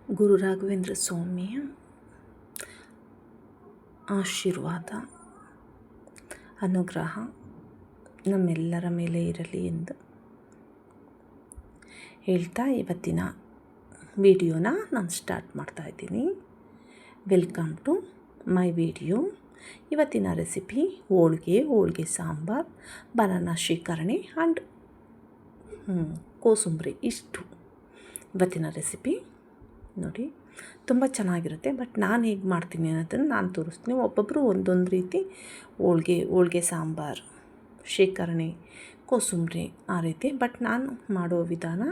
ಗುರು ರಾಘವೇಂದ್ರ ಸ್ವಾಮಿಯ ಆಶೀರ್ವಾದ ಅನುಗ್ರಹ ನಮ್ಮೆಲ್ಲರ ಮೇಲೆ ಇರಲಿ ಎಂದು ಹೇಳ್ತಾ ಇವತ್ತಿನ ವಿಡಿಯೋನ ನಾನು ಸ್ಟಾರ್ಟ್ ಮಾಡ್ತಾಯಿದ್ದೀನಿ. Welcome to my video. ಇವತ್ತಿನ recipe holige sambar, banana shrikarani and kosambari. ಇಷ್ಟು ಇವತ್ತಿನ ರೆಸಿಪಿ. ನೋಡಿ, ತುಂಬ ಚೆನ್ನಾಗಿರುತ್ತೆ. ಬಟ್ ನಾನು ಹೇಗೆ ಮಾಡ್ತೀನಿ ಅನ್ನೋದನ್ನು ನಾನು ತೋರಿಸ್ತೀನಿ. ಒಬ್ಬೊಬ್ಬರು ಒಂದೊಂದು ರೀತಿ ಹೋಳಿಗೆ ಸಾಂಬಾರು, ಶ್ರೀಕರಣಿ, ಕೋಸಂಬರಿ ಆ ರೀತಿ. ಬಟ್ ನಾನು ಮಾಡೋ ವಿಧಾನ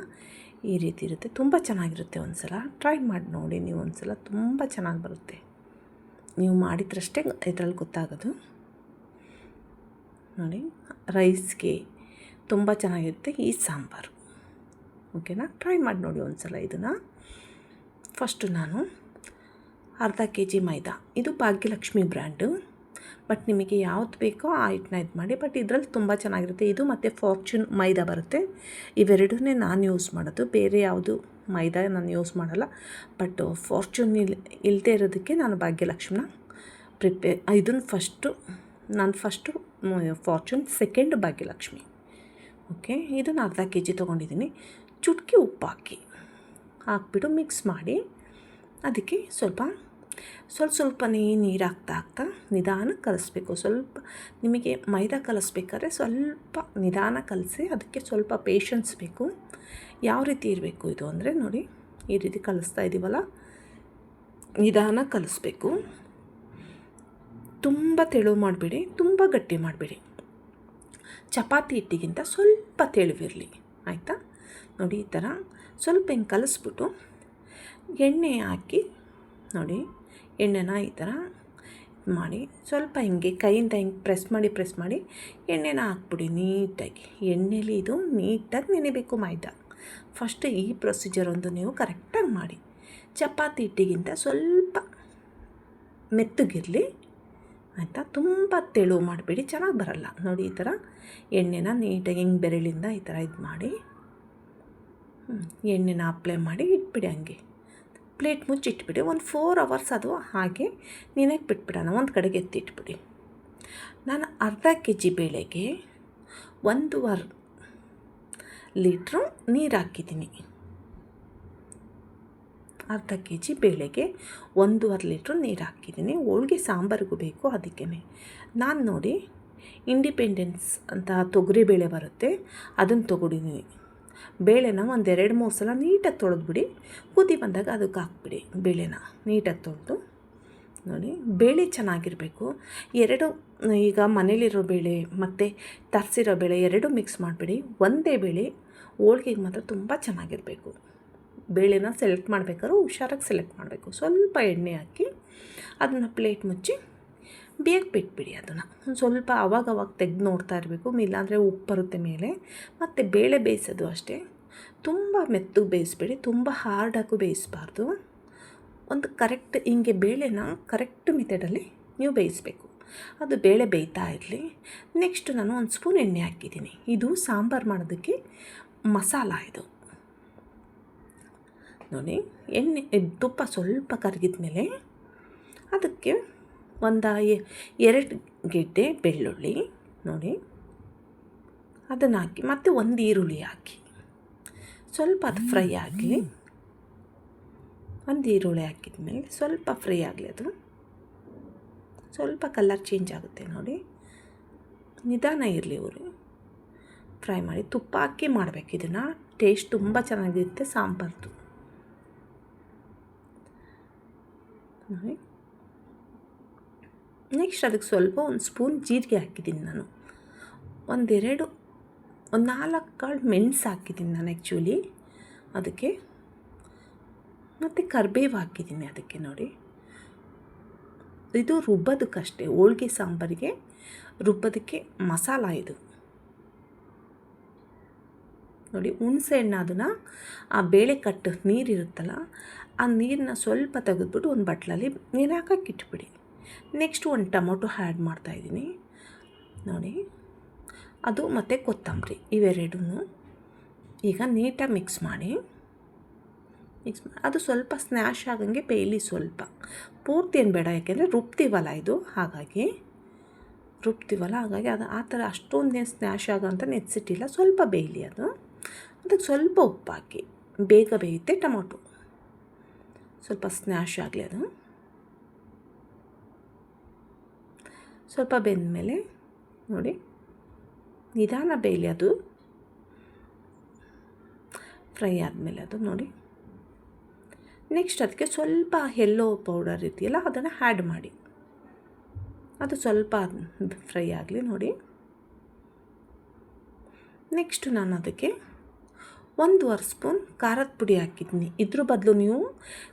ಈ ರೀತಿ ಇರುತ್ತೆ. ತುಂಬ ಚೆನ್ನಾಗಿರುತ್ತೆ. ಒಂದು ಸಲ ಟ್ರೈ ಮಾಡಿ ನೋಡಿ ನೀವು. ಒಂದು ಸಲ ತುಂಬ ಚೆನ್ನಾಗಿ ಬರುತ್ತೆ. ನೀವು ಮಾಡಿದ್ರಷ್ಟೇ ಇದರಲ್ಲಿ ಗೊತ್ತಾಗೋದು. ನೋಡಿ, ರೈಸ್ಗೆ ತುಂಬ ಚೆನ್ನಾಗಿರುತ್ತೆ ಈ ಸಾಂಬಾರು. ಓಕೆನಾ? ಟ್ರೈ ಮಾಡಿ ನೋಡಿ ಒಂದು ಸಲ ಇದನ್ನು. ಫಸ್ಟು ನಾನು ಅರ್ಧ kg ಮೈದಾ, ಇದು ಭಾಗ್ಯಲಕ್ಷ್ಮಿ ಬ್ರ್ಯಾಂಡು. ಬಟ್ ನಿಮಗೆ ಯಾವ್ದು ಬೇಕೋ ಆ ಹಿಟ್ಟನ್ನ ಇದು ಮಾಡಿ. ಬಟ್ ಇದರಲ್ಲಿ ತುಂಬ ಚೆನ್ನಾಗಿರುತ್ತೆ. ಇದು ಮತ್ತು ಫಾರ್ಚೂನ್ ಮೈದಾ ಬರುತ್ತೆ. ಇವೆರಡನ್ನೇ ನಾನು ಯೂಸ್ ಮಾಡೋದು. ಬೇರೆ ಯಾವುದು ಮೈದಾ ನಾನು ಯೂಸ್ ಮಾಡಲ್ಲ. ಬಟ್ ಫಾರ್ಚೂನ್ ಇಲ್ಲದೆ ಇರೋದಕ್ಕೆ ನಾನು ಭಾಗ್ಯಲಕ್ಷ್ಮಿನ ಇದನ್ನು first fortune, second Bhagyalakshmi. Okay, ಇದನ್ನು ಅರ್ಧ kg ತೊಗೊಂಡಿದ್ದೀನಿ. ಚುಟ್ಕಿ ಉಪ್ಪು ಹಾಕ್ಬಿಟ್ಟು ಮಿಕ್ಸ್ ಮಾಡಿ ಅದಕ್ಕೆ ಸ್ವಲ್ಪನೇ ನೀರು ಹಾಕ್ತಾ ನಿಧಾನಕ್ಕೆ ಕಲಿಸ್ಬೇಕು. ಸ್ವಲ್ಪ ನಿಮಗೆ ಮೈದಾ ಕಲಿಸ್ಬೇಕಾದ್ರೆ ಸ್ವಲ್ಪ ನಿಧಾನ ಕಲಸಿ, ಅದಕ್ಕೆ ಸ್ವಲ್ಪ ಪೇಷನ್ಸ್ ಬೇಕು. ಯಾವ ರೀತಿ ಇರಬೇಕು ಇದು ಅಂದರೆ, ನೋಡಿ ಈ ರೀತಿ ಕಲಿಸ್ತಾ ಇದ್ದೀವಲ್ಲ, ನಿಧಾನ ಕಲಿಸ್ಬೇಕು. ತುಂಬ ತೆಳು ಮಾಡಬೇಡಿ, ತುಂಬ ಗಟ್ಟಿ ಮಾಡಬೇಡಿ. ಚಪಾತಿ ಹಿಟ್ಟಿಗಿಂತ ಸ್ವಲ್ಪ ತೆಳುವಿರಲಿ, ಆಯಿತಾ? ನೋಡಿ, ಈ ಥರ ಸ್ವಲ್ಪ ಹಿಂಗೆ ಕಲಿಸ್ಬಿಟ್ಟು ಎಣ್ಣೆ ಹಾಕಿ, ನೋಡಿ ಎಣ್ಣೆನ ಈ ಥರ ಮಾಡಿ ಸ್ವಲ್ಪ ಹಿಂಗೆ ಕೈಯಿಂದ ಹಿಂಗೆ ಪ್ರೆಸ್ ಮಾಡಿ ಎಣ್ಣೆನ ಹಾಕ್ಬಿಡಿ ನೀಟಾಗಿ. ಎಣ್ಣೆಲಿ ಇದು ನೀಟಾಗಿ ನೆನೆಬೇಕು ಮೈದಾ. ಫಸ್ಟ್ ಈ ಪ್ರೊಸೀಜರ್ ಒಂದು ನೀವು ಕರೆಕ್ಟಾಗಿ ಮಾಡಿ. ಚಪಾತಿ ಹಿಟ್ಟಿಗಿಂತ ಸ್ವಲ್ಪ ಮೆತ್ತಗಿರಲಿ, ಆಯಿತಾ? ತುಂಬ ತೆಳು ಮಾಡಬೇಡಿ, ಚೆನ್ನಾಗಿ ಬರಲ್ಲ. ನೋಡಿ, ಈ ಥರ ಎಣ್ಣೆನ ನೀಟಾಗಿ ಹಿಂಗೆ ಬೆರಳಿಂದ ಈ ಥರ ಇದು ಮಾಡಿ ಎಣ್ಣೆನ ಅಪ್ಲೈ ಮಾಡಿ ಇಟ್ಬಿಡಿ. ಹಂಗೆ ಪ್ಲೇಟ್ ಮುಚ್ಚಿಟ್ಬಿಡಿ. ಒಂದು 4 hours ಅದು ಹಾಗೆ ನೆನೆಗೆ ಬಿಟ್ಬಿಡೋಣ. ಒಂದು ಕಡೆಗೆ ಎತ್ತಿಟ್ಬಿಡಿ. ನಾನು ಅರ್ಧ kg ಬೇಳೆಗೆ 1.5 ಲೀಟ್ರು ನೀರು ಹಾಕಿದ್ದೀನಿ. ಅರ್ಧ kg ಬೇಳೆಗೆ 1.5 ಲೀಟ್ರು ನೀರು ಹಾಕಿದ್ದೀನಿ. ಹೋಳಿಗೆ ಸಾಂಬಾರಿಗೂ ಬೇಕು, ಅದಕ್ಕೇ ನಾನು ನೋಡಿ ಇಂಡಿಪೆಂಡೆನ್ಸ್ ಅಂತ ತೊಗರಿ ಬೇಳೆ ಬರುತ್ತೆ, ಅದನ್ನು ತೊಗೊಂಡಿದ್ದೀನಿ. ಬೇಳೆನ ಒಂದು 2-3 ಸಲ ನೀಟಾಗಿ ತೊಳೆದ್ಬಿಡಿ. ಕುದಿ ಬಂದಾಗ ಅದಕ್ಕೆ ಹಾಕ್ಬಿಡಿ. ಬೇಳೆನ ನೀಟಾಗಿ ತೊಳೆದು, ನೋಡಿ ಬೇಳೆ ಚೆನ್ನಾಗಿರಬೇಕು. ಈಗ ಮನೇಲಿರೋ ಬೇಳೆ ಮತ್ತು ತರಿಸಿರೋ ಬೇಳೆ ಎರಡೂ ಮಿಕ್ಸ್ ಮಾಡಿಬಿಡಿ. ಒಂದೇ ಬೇಳೆ ಹೋಳಿಗೆಗೆ ಮಾತ್ರ ತುಂಬ ಚೆನ್ನಾಗಿರಬೇಕು. ಬೇಳೆನ ಸೆಲೆಕ್ಟ್ ಮಾಡಬೇಕಾದ್ರೂ ಹುಷಾರಾಗಿ ಸೆಲೆಕ್ಟ್ ಮಾಡಬೇಕು. ಸ್ವಲ್ಪ ಎಣ್ಣೆ ಹಾಕಿ ಅದನ್ನು ಪ್ಲೇಟ್ ಮುಚ್ಚಿ ಬೇಗ ಬಿಟ್ಬಿಡಿ. ಅದನ್ನು ಒಂದು ಸ್ವಲ್ಪ ಅವಾಗ ತೆಗೆದು ನೋಡ್ತಾ ಇರಬೇಕು, ಇಲ್ಲಾಂದರೆ ಉಪ್ಪು ಬರುತ್ತೆ ಮೇಲೆ. ಮತ್ತು ಬೇಳೆ ಬೇಯಿಸೋದು ಅಷ್ಟೇ, ತುಂಬ ಮೆತ್ತಗೆ ಬೇಯಿಸ್ಬೇಡಿ, ತುಂಬ ಹಾರ್ಡಾಗೂ ಬೇಯಿಸಬಾರ್ದು. ಒಂದು ಕರೆಕ್ಟ್ ಹಿಂಗೆ ಬೇಳೆನ ಕರೆಕ್ಟ್ ಮೆಥಡಲ್ಲಿ ನೀವು ಬೇಯಿಸಬೇಕು. ಅದು ಬೇಳೆ ಬೇಯ್ತಾ ಇರಲಿ. ನೆಕ್ಸ್ಟು ನಾನು 1 ಸ್ಪೂನ್ ಎಣ್ಣೆ ಹಾಕಿದ್ದೀನಿ. ಇದು ಸಾಂಬಾರು ಮಾಡೋದಕ್ಕೆ ಮಸಾಲ ಇದು. ನೋಡಿ, ತುಪ್ಪ ಸ್ವಲ್ಪ ಕರಗಿದ ಮೇಲೆ ಅದಕ್ಕೆ 2 ಗೆಡ್ಡೆ ಬೆಳ್ಳುಳ್ಳಿ, ನೋಡಿ ಅದನ್ನು ಹಾಕಿ, ಮತ್ತು 1 ಈರುಳ್ಳಿ ಹಾಕಿ ಸ್ವಲ್ಪ ಅದು ಫ್ರೈ ಆಗಲಿ. 1 ಈರುಳ್ಳಿ ಹಾಕಿದ ಮೇಲೆ ಸ್ವಲ್ಪ ಫ್ರೈ ಆಗಲಿ. ಅದು ಸ್ವಲ್ಪ ಕಲರ್ ಚೇಂಜ್ ಆಗುತ್ತೆ. ನೋಡಿ, ನಿಧಾನ ಇರಲಿ ಇವರು ಫ್ರೈ ಮಾಡಿ. ತುಪ್ಪ ಹಾಕಿ ಮಾಡಬೇಕು ಇದನ್ನು. ಟೇಸ್ಟ್ ತುಂಬ ಚೆನ್ನಾಗಿರುತ್ತೆ ಸಾಂಬಾರ್ದು. ನೋಡಿ, ನೆಕ್ಸ್ಟ್ ಅದಕ್ಕೆ ಸ್ವಲ್ಪ 1 ಸ್ಪೂನ್ ಜೀರಿಗೆ ಹಾಕಿದ್ದೀನಿ ನಾನು. 4 ಕಾಳು ಮೆಣಸು ಹಾಕಿದ್ದೀನಿ ನಾನು ಆ್ಯಕ್ಚುಲಿ ಅದಕ್ಕೆ. ಮತ್ತು ಕರಿಬೇವು ಹಾಕಿದ್ದೀನಿ ಅದಕ್ಕೆ. ನೋಡಿ, ಇದು ರುಬ್ಬೋದಕ್ಕಷ್ಟೇ, ಹೋಳಿಗೆ ಸಾಂಬಾರಿಗೆ ರುಬ್ಬೋದಕ್ಕೆ ಮಸಾಲ ಇದು. ನೋಡಿ, ಹುಣಸೆ ಹಣ್ಣು ಅದನ್ನು ಆ ಬೇಳೆ ಕಟ್ಟು ನೀರಿರುತ್ತಲ್ಲ, ಆ ನೀರನ್ನ ಸ್ವಲ್ಪ ತೆಗೆದ್ಬಿಟ್ಟು ಒಂದು ಬಟ್ಲಲ್ಲಿ ನೀರು ಹಾಕಕ್ಕೆ ಇಟ್ಬಿಡಿ. ನೆಕ್ಸ್ಟ್ 1 ಟೊಮೊಟೊ ಆ್ಯಡ್ ಮಾಡ್ತಾಯಿದ್ದೀನಿ. ನೋಡಿ, ಅದು ಮತ್ತು ಕೊತ್ತಂಬರಿ ಇವೆರಡೂ ಈಗ ನೀಟಾಗಿ ಮಿಕ್ಸ್ ಮಾಡಿ. ಮಿಕ್ಸ್ ಮಾಡಿ ಅದು ಸ್ವಲ್ಪ ಸ್ನ್ಯಾಶ್ ಆಗಂಗೆ ಬೇಯಲಿ, ಸ್ವಲ್ಪ ಪೂರ್ತಿ ಏನು ಬೇಡ, ಯಾಕೆಂದರೆ ರುಬ್ತೀವಲ್ಲ ಇದು, ಹಾಗಾಗಿ ಅದು ಆ ಥರ ಅಷ್ಟೊಂದೇನು ಸ್ನ್ಯಾಶ್ ಆಗೋಂಥ ನೆನೆಸಿಟ್ಟಿಲ್ಲ, ಸ್ವಲ್ಪ ಬೇಯಲಿ ಅದು. ಅದಕ್ಕೆ ಸ್ವಲ್ಪ ಉಪ್ಪು ಹಾಕಿ, ಬೇಗ ಬೇಯುತ್ತೆ ಟೊಮೊಟೊ, ಸ್ವಲ್ಪ ಸ್ನ್ಯಾಶ್ ಆಗಲಿ ಅದು. ಸ್ವಲ್ಪ ಬೆಂದಮೇಲೆ ನೋಡಿ ನಿಧಾನ ಬೇಯಲಿ, ಅದು ಫ್ರೈ ಆದಮೇಲೆ ಅದು ನೋಡಿ. ನೆಕ್ಸ್ಟ್ ಅದಕ್ಕೆ ಸ್ವಲ್ಪ ಯೆಲ್ಲೋ ಪೌಡರ್ ಇದೆಯಲ್ಲ ಅದನ್ನು ಆ್ಯಡ್ ಮಾಡಿ, ಅದು ಸ್ವಲ್ಪ ಫ್ರೈ ಆಗಲಿ ನೋಡಿ. ನೆಕ್ಸ್ಟ್ ನಾನು ಅದಕ್ಕೆ 1.5 ಸ್ಪೂನ್ ಖಾರದ ಪುಡಿ ಹಾಕಿದ್ದೀನಿ. ಇದ್ರ ಬದಲು ನೀವು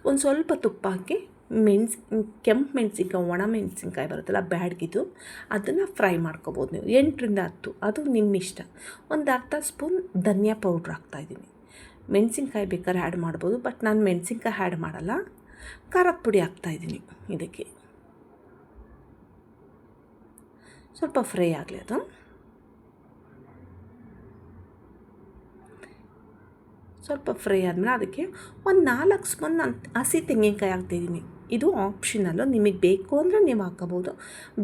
ಒಂದು ಸ್ವಲ್ಪ ತುಪ್ಪ ಹಾಕಿ ಕೆಂಪು ಮೆಣಸಿನ್ಕಾಯಿ, ಒಣ ಮೆಣಸಿನ್ಕಾಯಿ ಬರುತ್ತಲ್ಲ ಬ್ಯಾಡ್ಗಿದು, ಅದನ್ನು ಫ್ರೈ ಮಾಡ್ಕೊಬೋದು ನೀವು, 8ರಿಂದ 10, ಅದು ನಿಮ್ಮ ಇಷ್ಟ. ಒಂದು ಅರ್ಧ ಸ್ಪೂನ್ ಧನಿಯಾ ಪೌಡ್ರ್ ಹಾಕ್ತಾಯಿದ್ದೀನಿ. ಮೆಣಸಿನ್ಕಾಯಿ ಬೇಕಾದ್ರೆ ಆ್ಯಡ್ ಮಾಡ್ಬೋದು, ಬಟ್ ನಾನು ಮೆಣಸಿನ್ಕಾಯಿ ಆ್ಯಡ್ ಮಾಡಲ್ಲ, ಖಾರದ ಪುಡಿ ಹಾಕ್ತಾಯಿದ್ದೀನಿ. ಇದಕ್ಕೆ ಸ್ವಲ್ಪ ಫ್ರೈ ಆಗಲಿ ಅದು. ಸ್ವಲ್ಪ ಫ್ರೈ ಆದಮೇಲೆ ಅದಕ್ಕೆ ಒಂದು 4 ಸ್ಪೂನ್ ನಾನು ಹಸಿ ತೆಂಗಿನಕಾಯಿ ಹಾಕ್ತಿದ್ದೀನಿ. ಇದು ಆಪ್ಷನಲ್ಲು, ನಿಮಗೆ ಬೇಕು ಅಂದರೆ ನೀವು ಹಾಕೋಬೋದು,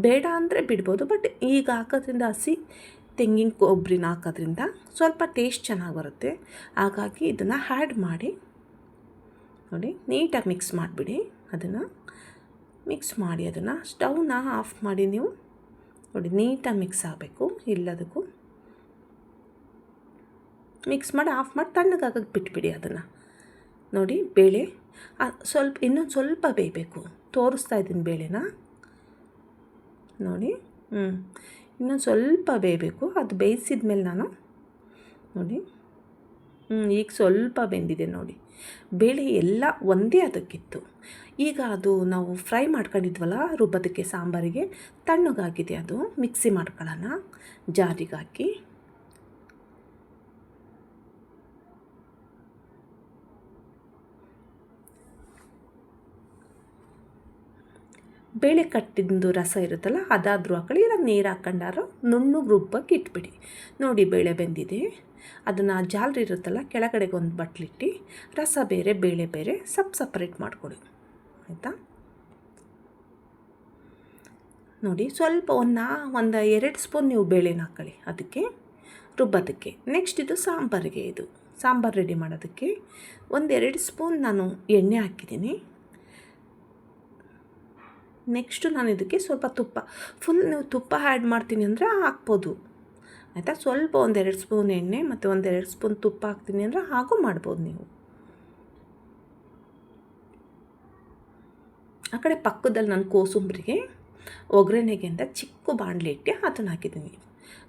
ಬೇಡ ಅಂದರೆ ಬಿಡ್ಬೋದು. ಬಟ್ ಈಗ ಹಾಕೋದ್ರಿಂದ ಹಸಿ ತೆಂಗಿನ ಕೊಬ್ಬರಿನ ಹಾಕೋದ್ರಿಂದ ಸ್ವಲ್ಪ ಟೇಸ್ಟ್ ಚೆನ್ನಾಗಿ ಬರುತ್ತೆ. ಹಾಗಾಗಿ ಇದನ್ನು ಆ್ಯಡ್ ಮಾಡಿ ನೋಡಿ, ನೀಟಾಗಿ ಮಿಕ್ಸ್ ಮಾಡಿಬಿಡಿ. ಅದನ್ನು ಮಿಕ್ಸ್ ಮಾಡಿ ಅದನ್ನು ಸ್ಟವ್ನ ಆಫ್ ಮಾಡಿ ನೀವು ನೋಡಿ, ನೀಟಾಗಿ ಮಿಕ್ಸ್ ಆಗಬೇಕು. ಎಲ್ಲದಕ್ಕೂ ಮಿಕ್ಸ್ ಮಾಡಿ ಆಫ್ ಮಾಡಿ ತಣ್ಣಗಾಗಕ್ಕೆ ಬಿಟ್ಬಿಡಿ ಅದನ್ನು. ನೋಡಿ ಬೇಳೆ ಸ್ವಲ್ಪ ಇನ್ನೊಂದು ಸ್ವಲ್ಪ ಬೇಯಬೇಕು, ತೋರಿಸ್ತಾ ಇದ್ದೀನಿ ಬೇಳೆನ ನೋಡಿ. ಇನ್ನೊಂದು ಸ್ವಲ್ಪ ಬೇಯಬೇಕು, ಅದು ಬೇಯಿಸಿದ ಮೇಲೆ ನಾನು ನೋಡಿ ಈಗ ಸ್ವಲ್ಪ ಬೆಂದಿದೆ ನೋಡಿ. ಬೇಳೆ ಎಲ್ಲ ಒಂದೇ ಅದಕ್ಕಿತ್ತು. ಈಗ ಅದು ನಾವು ಫ್ರೈ ಮಾಡ್ಕೊಂಡಿದ್ವಲ್ಲ ರುಬ್ಬೋದಕ್ಕೆ ಸಾಂಬಾರಿಗೆ, ತಣ್ಣಗಾಗಿದೆ ಅದು. ಮಿಕ್ಸಿ ಮಾಡ್ಕೊಳ್ಳೋಣ, ಜಾರಿಗೆ ಹಾಕಿ. ಬೇಳೆ ಕಟ್ಟಿದ್ದು ರಸ ಇರುತ್ತಲ್ಲ ಅದಾದರೂ ಹಾಕೊಳ್ಳಿ, ಇಲ್ಲ ನೀರು ಹಾಕ್ಕೊಂಡಾರು ನುಣ್ಣಗೆ ರುಬ್ಬಕ್ಕೆ ಇಟ್ಬಿಡಿ. ನೋಡಿ ಬೇಳೆ ಬೆಂದಿದೆ, ಅದನ್ನು ಜಾಲರಿ ಇರುತ್ತಲ್ಲ ಕೆಳಗಡೆಗೆ ಒಂದು ಬಟ್ಲಿಟ್ಟು ರಸ ಬೇರೆ ಬೇಳೆ ಬೇರೆ ಸಪ್ರೇಟ್ ಮಾಡಿಕೊಡಿ, ಆಯಿತಾ. ನೋಡಿ ಸ್ವಲ್ಪ ಒಂದು 2 ಸ್ಪೂನ್ ನೀವು ಬೇಳೆನ ಹಾಕ್ಕೊಳ್ಳಿ ಅದಕ್ಕೆ ರುಬ್ಬೋದಕ್ಕೆ. ನೆಕ್ಸ್ಟ್ ಇದು ಸಾಂಬಾರಿಗೆ, ಇದು ಸಾಂಬಾರು ರೆಡಿ ಮಾಡೋದಕ್ಕೆ 1-2 ಸ್ಪೂನ್ ನಾನು ಎಣ್ಣೆ ಹಾಕಿದ್ದೀನಿ. ನೆಕ್ಸ್ಟು ನಾನು ಇದಕ್ಕೆ ಸ್ವಲ್ಪ ತುಪ್ಪ, ಫುಲ್ ನೀವು ತುಪ್ಪ ಆ್ಯಡ್ ಮಾಡ್ತೀನಿ ಅಂದರೆ ಹಾಕ್ಬೋದು, ಆಯಿತಾ. ಸ್ವಲ್ಪ 1-2 ಸ್ಪೂನ್ ಎಣ್ಣೆ ಮತ್ತು 1-2 ಸ್ಪೂನ್ ತುಪ್ಪ ಹಾಕ್ತೀನಿ ಅಂದರೆ ಹಾಗೂ ಮಾಡ್ಬೋದು ನೀವು. ಆ ಕಡೆ ಪಕ್ಕದಲ್ಲಿ ನಾನು ಕೋಸಂಬರಿಗೆ ಒಗ್ಗರಣೆಗೆ ಅಂತ ಚಿಕ್ಕ ಬಾಣಲೆ ಇಟ್ಟು ಅದನ್ನು ಹಾಕಿದ್ದೀನಿ.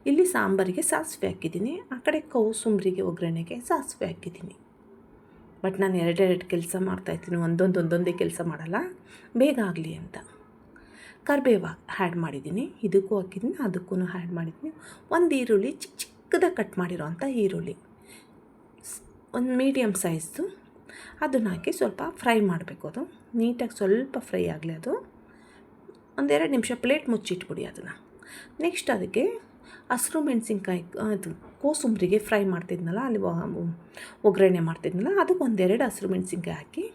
ಇಲ್ಲಿ ಸಾಂಬಾರಿಗೆ ಸಾಸಿವೆ ಹಾಕಿದ್ದೀನಿ, ಆ ಕಡೆ ಕೋಸಂಬರಿಗೆ ಒಗ್ಗರಣೆಗೆ ಸಾಸಿವೆ ಹಾಕಿದ್ದೀನಿ. ಬಟ್ ನಾನು 2 ಕೆಲಸ ಮಾಡ್ತಾಯಿದ್ದೀನಿ, ಒಂದೊಂದೇ ಕೆಲಸ ಮಾಡಲ್ಲ, ಬೇಗ ಆಗಲಿ ಅಂತ. ಕರಿಬೇವು ಆ್ಯಡ್ ಮಾಡಿದ್ದೀನಿ, ಇದಕ್ಕೂ ಹಾಕಿದ್ದೀನಿ, ಅದಕ್ಕೂ ಆ್ಯಡ್ ಮಾಡಿದ್ದೀನಿ. ಒಂದು ಈರುಳ್ಳಿ ಚಿಕ್ಕದಾಗಿ ಕಟ್ ಮಾಡಿರೋ ಅಂಥ ಈರುಳ್ಳಿ, ಒಂದು ಮೀಡಿಯಮ್ ಸೈಜ್ದು, ಅದನ್ನು ಹಾಕಿ ಸ್ವಲ್ಪ ಫ್ರೈ ಮಾಡಬೇಕು. ಅದು ನೀಟಾಗಿ ಸ್ವಲ್ಪ ಫ್ರೈ ಆಗಲಿ. ಅದು 1-2 ನಿಮಿಷ ಪ್ಲೇಟ್ ಮುಚ್ಚಿಟ್ಬಿಡಿ ಅದನ್ನು. ನೆಕ್ಸ್ಟ್ ಅದಕ್ಕೆ ಹಸಿರು ಮೆಣಸಿನ್ಕಾಯಿ, ಅದು ಕೋಸಂಬರಿಗೆ ಫ್ರೈ ಮಾಡ್ತಿದ್ನಲ್ಲ, ಅಲ್ಲಿ ಒಗ್ಗರಣೆ ಮಾಡ್ತಿದ್ನಲ್ಲ, ಅದಕ್ಕೆ 1-2 ಹಸಿರು ಮೆಣಸಿನ್ಕಾಯಿ ಹಾಕಿ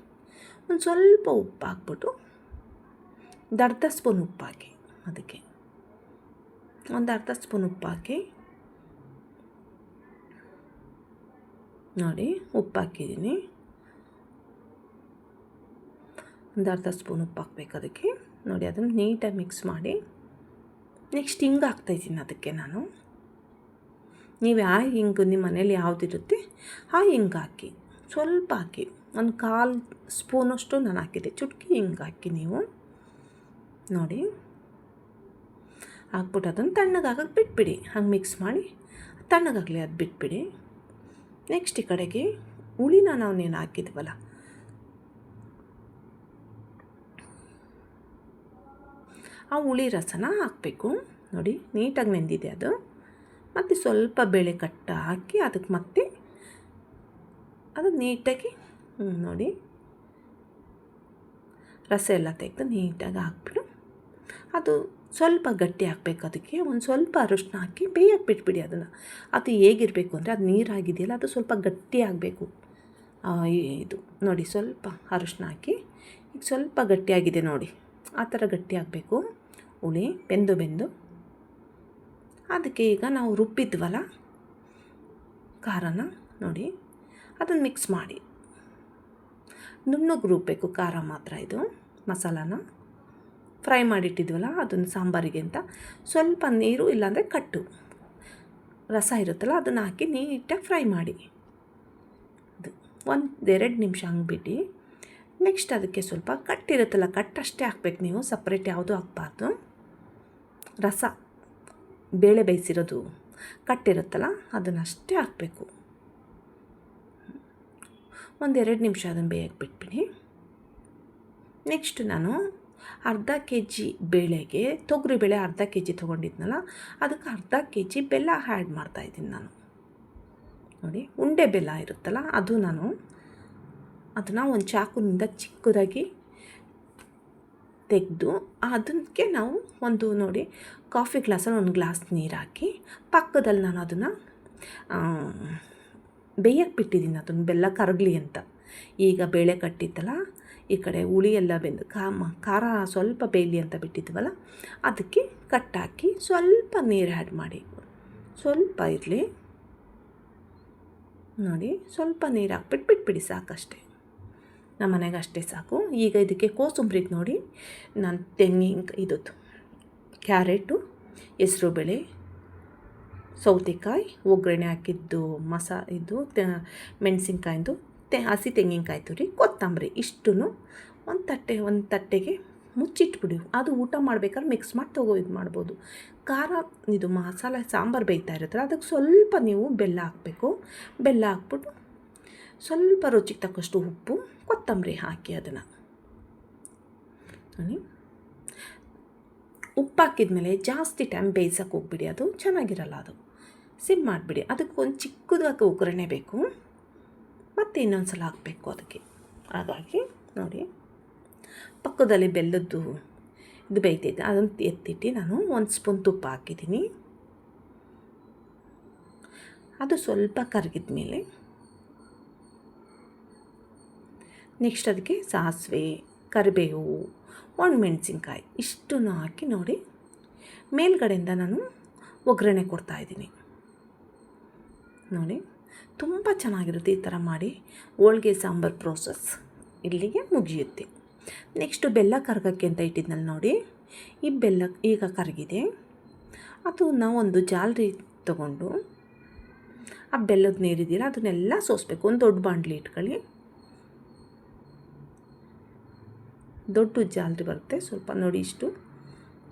ಒಂದು ಸ್ವಲ್ಪ ಉಪ್ಪು ಹಾಕ್ಬಿಟ್ಟು, ಒಂದು ಅರ್ಧ ಸ್ಪೂನ್ ಉಪ್ಪು ಹಾಕಿ, ಅದಕ್ಕೆ ಒಂದು ಅರ್ಧ ಸ್ಪೂನ್ ಉಪ್ಪು ಹಾಕಿ ನೋಡಿ, ಉಪ್ಪು ಹಾಕಿದ್ದೀನಿ. ಒಂದು ಅರ್ಧ ಸ್ಪೂನ್ ಉಪ್ಪು ಹಾಕ್ಬೇಕು ಅದಕ್ಕೆ ನೋಡಿ. ಅದನ್ನು ನೀಟಾಗಿ ಮಿಕ್ಸ್ ಮಾಡಿ ನೆಕ್ಸ್ಟ್ ಹಿಂಗೆ ಹಾಕ್ತಾಯಿದ್ದೀನಿ ಅದಕ್ಕೆ ನಾನು. ನೀವು ಹಿಂಗೆ ನಿಮ್ಮ ಮನೇಲಿ ಯಾವುದಿರುತ್ತೆ ಹಿಂಗೆ ಹಾಕಿ, ಸ್ವಲ್ಪ ಹಾಕಿ, ಒಂದು 1/4 ಸ್ಪೂನಷ್ಟು ನಾನು ಹಾಕಿದ್ದೆ, ಚುಟ್ಕಿ ಹಿಂಗೆ ಹಾಕಿ ನೀವು ನೋಡಿ. ಹಾಕ್ಬಿಟ್ಟು ಅದನ್ನು ತಣ್ಣಗಾಗಕ್ಕೆ ಬಿಟ್ಬಿಡಿ, ಹಂಗೆ ಮಿಕ್ಸ್ ಮಾಡಿ ತಣ್ಣಗಾಗಲಿ, ಅದು ಬಿಟ್ಬಿಡಿ. ನೆಕ್ಸ್ಟ್ ಈ ಕಡೆಗೆ ಹುಳಿನ ನಾವೇನು ಹಾಕಿದ್ವಲ್ಲ, ಆ ಹುಳಿ ರಸನ ಹಾಕಬೇಕು ನೋಡಿ. ನೀಟಾಗಿ ನೆಂದಿದೆ ಅದು. ಮತ್ತು ಸ್ವಲ್ಪ ಬೇಳೆ ಕಟ್ಟ ಹಾಕಿ ಅದಕ್ಕೆ ಮತ್ತೆ ಅದು ನೀಟಾಗಿ ನೋಡಿ ರಸ ಎಲ್ಲ ತೆಗೆದು ನೀಟಾಗಿ ಹಾಕ್ಬಿಡು. ಅದು ಸ್ವಲ್ಪ ಗಟ್ಟಿ ಹಾಕಬೇಕು, ಅದಕ್ಕೆ ಒಂದು ಸ್ವಲ್ಪ ಅರಿಶಿನ ಹಾಕಿ ಬೇಯಕ್ಕೆ ಬಿಟ್ಬಿಡಿ ಅದನ್ನು. ಅದು ಹೇಗಿರಬೇಕು ಅಂದರೆ, ಅದು ನೀರಾಗಿದೆಯಲ್ಲ ಅದು ಸ್ವಲ್ಪ ಗಟ್ಟಿ ಆಗಬೇಕು, ಇದು ನೋಡಿ ಸ್ವಲ್ಪ ಅರಿಶಿನ ಹಾಕಿ ಈಗ ಸ್ವಲ್ಪ ಗಟ್ಟಿಯಾಗಿದೆ ನೋಡಿ, ಆ ಥರ ಗಟ್ಟಿಯಾಗಬೇಕು ಹುಳಿ ಬೆಂದು. ಅದಕ್ಕೆ ಈಗ ನಾವು ರುಬ್ಬಿದ್ವಲ್ಲ ಖಾರನ ನೋಡಿ, ಅದನ್ನು ಮಿಕ್ಸ್ ಮಾಡಿ ನುಣ್ಣಗೆ ರುಬ್ಬಬೇಕು. ಖಾರ ಮಾತ್ರ ಇದು ಮಸಾಲಾನ ಫ್ರೈ ಮಾಡಿಟ್ಟಿದ್ವಲ್ಲ ಅದನ್ನು ಸಾಂಬಾರಿಗೆ ಅಂತ ಸ್ವಲ್ಪ ನೀರು ಇಲ್ಲಾಂದರೆ ಕಟ್ಟು ರಸ ಇರುತ್ತಲ್ಲ ಅದನ್ನು ಹಾಕಿ ನೀಟಾಗಿ ಫ್ರೈ ಮಾಡಿ ಅದು 1-2 ನಿಮಿಷ ಹಂಗೆ ಬಿಟ್ಟು ನೆಕ್ಸ್ಟ್ ಅದಕ್ಕೆ ಸ್ವಲ್ಪ ಕಟ್ಟಿರುತ್ತಲ್ಲ ಕಟ್ಟಷ್ಟೇ ಹಾಕ್ಬೇಕು ನೀವು, ಸಪ್ರೇಟ್ ಯಾವುದೂ ಹಾಕ್ಬಾರ್ದು. ರಸ ಬೇಳೆ ಬೇಯಿಸಿರೋದು ಕಟ್ಟಿರುತ್ತಲ್ಲ ಅದನ್ನಷ್ಟೇ ಹಾಕಬೇಕು. 1-2 ನಿಮಿಷ ಅದನ್ನು ಬೇಯಕ್ಕೆ ಬಿಟ್ಬಿಡಿ. ನೆಕ್ಸ್ಟ್ ನಾನು ಅರ್ಧ kg ಬೇಳೆಗೆ ತೊಗರಿಬೇಳೆ ಅರ್ಧ kg ತೊಗೊಂಡಿದ್ನಲ್ಲ ಅದಕ್ಕೆ ಅರ್ಧ kg ಬೆಲ್ಲ ಆ್ಯಡ್ ಮಾಡ್ತಾಯಿದ್ದೀನಿ ನಾನು ನೋಡಿ. ಉಂಡೆ ಬೆಲ್ಲ ಇರುತ್ತಲ್ಲ ಅದು ನಾನು ಅದನ್ನು ಒಂದು ಚಾಕುನಿಂದ ಚಿಕ್ಕದಾಗಿ ತೆಗೆದು ಅದಕ್ಕೆ ನಾವು ಒಂದು ನೋಡಿ ಕಾಫಿ ಗ್ಲಾಸಲ್ಲಿ 1 ಗ್ಲಾಸ್ ನೀರು ಹಾಕಿ ಪಕ್ಕದಲ್ಲಿ ನಾನು ಅದನ್ನು ಬೇಯಕ್ಕೆ ಬಿಟ್ಟಿದ್ದೀನಿ, ಅದನ್ನು ಬೆಲ್ಲ ಕರಗಲಿ ಅಂತ. ಈಗ ಬೇಳೆ ಕಟ್ಟಿತ್ತಲ್ಲ ಈ ಕಡೆ ಹುಳಿ ಎಲ್ಲ ಬೆಂದು ಖಾರ ಸ್ವಲ್ಪ ಬೇಯಲಿ ಅಂತ ಬಿಟ್ಟಿದ್ವಲ್ಲ ಅದಕ್ಕೆ ಕಟ್ಟಾಕಿ ಸ್ವಲ್ಪ ನೀರು ಆ್ಯಡ್ ಮಾಡಿ, ಸ್ವಲ್ಪ ಇರಲಿ ನೋಡಿ, ಸ್ವಲ್ಪ ನೀರು ಹಾಕ್ಬಿಟ್ಟು ಬಿಟ್ಬಿಡಿ ಸಾಕಷ್ಟೇ. ನಮ್ಮ ಮನೆಗೆ ಅಷ್ಟೇ ಸಾಕು. ಈಗ ಇದಕ್ಕೆ ಕೋಸಂಬರಿಗೆ ನೋಡಿ ನಾನು ತೆಂಗಿನಕಾಯಿ ಇದ್ದು ಕ್ಯಾರೆಟು ಹೆಸರುಬೇಳೆ ಸೌತೆಕಾಯಿ ಒಗ್ಗರಣೆ ಹಾಕಿದ್ದು ಇದು ಮೆಣಸಿನ್ಕಾಯ್ದು ಹಸಿ ತೆಂಗಿನಕಾಯಿ ತುರಿ ಕೊತ್ತಂಬರಿ ಇಷ್ಟೂ ಒಂದು ತಟ್ಟೆಗೆ ಮುಚ್ಚಿಟ್ಬಿಡಿ. ಅದು ಊಟ ಮಾಡ್ಬೇಕಾದ್ರೆ ಮಿಕ್ಸ್ ಮಾಡಿ ಇದು ಮಾಡ್ಬೋದು. ಖಾರ ಇದು ಮಸಾಲೆ ಸಾಂಬಾರು ಬೇಯ್ತಾ ಇರುತ್ತಲ್ಲ ಅದಕ್ಕೆ ಸ್ವಲ್ಪ ನೀವು ಬೆಲ್ಲ ಹಾಕಬೇಕು. ಬೆಲ್ಲ ಹಾಕ್ಬಿಟ್ಟು ಸ್ವಲ್ಪ ರುಚಿಗೆ ತಕ್ಕಷ್ಟು ಉಪ್ಪು ಕೊತ್ತಂಬರಿ ಹಾಕಿ ಅದನ್ನು ಉಪ್ಪು ಹಾಕಿದ್ಮೇಲೆ ಜಾಸ್ತಿ ಟೈಮ್ ಬೇಯಿಸೋಕೆ ಹೋಗ್ಬಿಡಿ, ಅದು ಚೆನ್ನಾಗಿರಲ್ಲ. ಅದು ಸಿಮ್ ಮಾಡಿಬಿಡಿ. ಅದಕ್ಕೆ ಒಂದು ಚಿಕ್ಕದಾಗಿ ಒಗ್ಗರಣೆ ಬೇಕು, ಮತ್ತು ಇನ್ನೊಂದು ಸಲ ಹಾಕಬೇಕು ಅದಕ್ಕೆ. ಹಾಗಾಗಿ ನೋಡಿ ಪಕ್ಕದಲ್ಲಿ ಬೆಲ್ಲದ್ದು ಇದು ಬೇಯ್ತಿದ್ದೆ ಅದನ್ನು ಎತ್ತಿಟ್ಟು ನಾನು 1 ಸ್ಪೂನ್ ತುಪ್ಪ ಹಾಕಿದ್ದೀನಿ. ಅದು ಸ್ವಲ್ಪ ಕರಗಿದ ಮೇಲೆ ನೆಕ್ಸ್ಟ್ ಅದಕ್ಕೆ ಸಾಸಿವೆ ಕರಿಬೇವು ಒಣಮೆಣಸಿನ್ಕಾಯಿ ಇಷ್ಟನ್ನು ಹಾಕಿ ನೋಡಿ ಮೇಲ್ಗಡೆಯಿಂದ ನಾನು ಒಗ್ಗರಣೆ ಕೊಡ್ತಾಯಿದ್ದೀನಿ ನೋಡಿ. ತುಂಬ ಚೆನ್ನಾಗಿರುತ್ತೆ ಈ ಥರ ಮಾಡಿ. ಹೋಳಿಗೆ ಸಾಂಬಾರು ಪ್ರೋಸೆಸ್ ಇಲ್ಲಿಗೆ ಮುಗಿಯುತ್ತೆ. ನೆಕ್ಸ್ಟು ಬೆಲ್ಲ ಕರಗಕ್ಕೆ ಅಂತ ಇಟ್ಟಿದ್ನಲ್ಲಿ ನೋಡಿ, ಈ ಬೆಲ್ಲ ಈಗ ಕರಗಿದೆ. ಅದು ನಾವು ಒಂದು ಜಾಲರಿ ತೊಗೊಂಡು ಆ ಬೆಲ್ಲದ ನೀರಿದ್ದೀರ ಅದನ್ನೆಲ್ಲ ಸೋಸಬೇಕು. ಒಂದು ದೊಡ್ಡ ಬಾಣಲಿ ಇಟ್ಕೊಳ್ಳಿ, ದೊಡ್ಡ ಜಾಲರಿ ಬರುತ್ತೆ ಸ್ವಲ್ಪ ನೋಡಿ ಇಷ್ಟು.